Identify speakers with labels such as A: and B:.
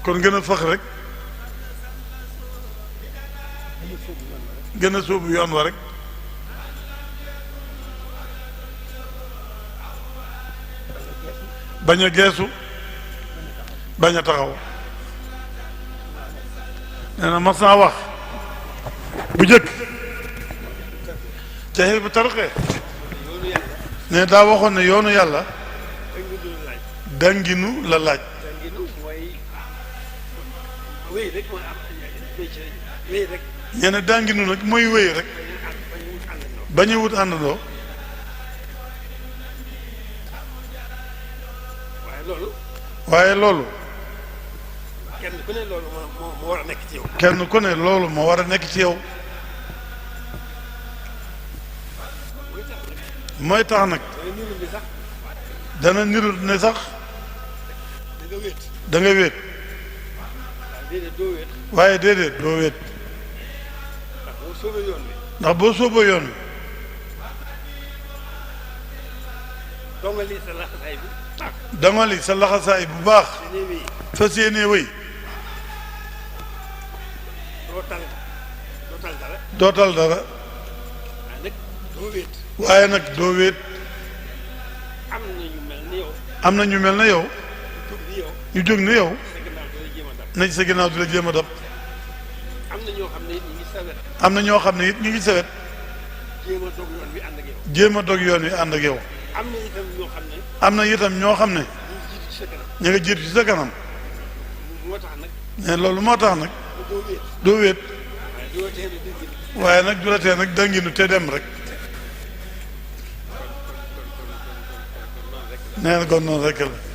A: kon gën a fax rek gën a sóobu yoon wa rek bañ a geesu bañ a taxaw nee na mas naa wax bu jëkk ca xel bu tarxee ne daa waxoon ne yoonu yàlla danginu la laaj nee na danginu nag mooy wéy rek bañ a wut àndandoo waaye loolu
B: kenn ku ne loolu moo war a nekk ci yow.
A: kenn ku ne loolu moo war a nekk ci yow mooy tax nag dana niru ne sax da nga wéet waaye déedéet doo wéet ndax boo sóoboo yoon wi dangali sa laxasaay bu baax fas yéenee wéy doo tal dara waaye nag doo wéet am na ñu mel ne yow ñu jóg ne yow nañ sa ginnaaw di la jéem a dab am na ñoo xam ne it ñu ngi sawet jéem a dog yoon wi ànd ak yow am na itam ñoo xam ne ñu nga jiitu ci sa kanam mais loolu moo tax nag doo wéet waaye nag du la tee nag danginu te dem rek nee na kon noonu rek la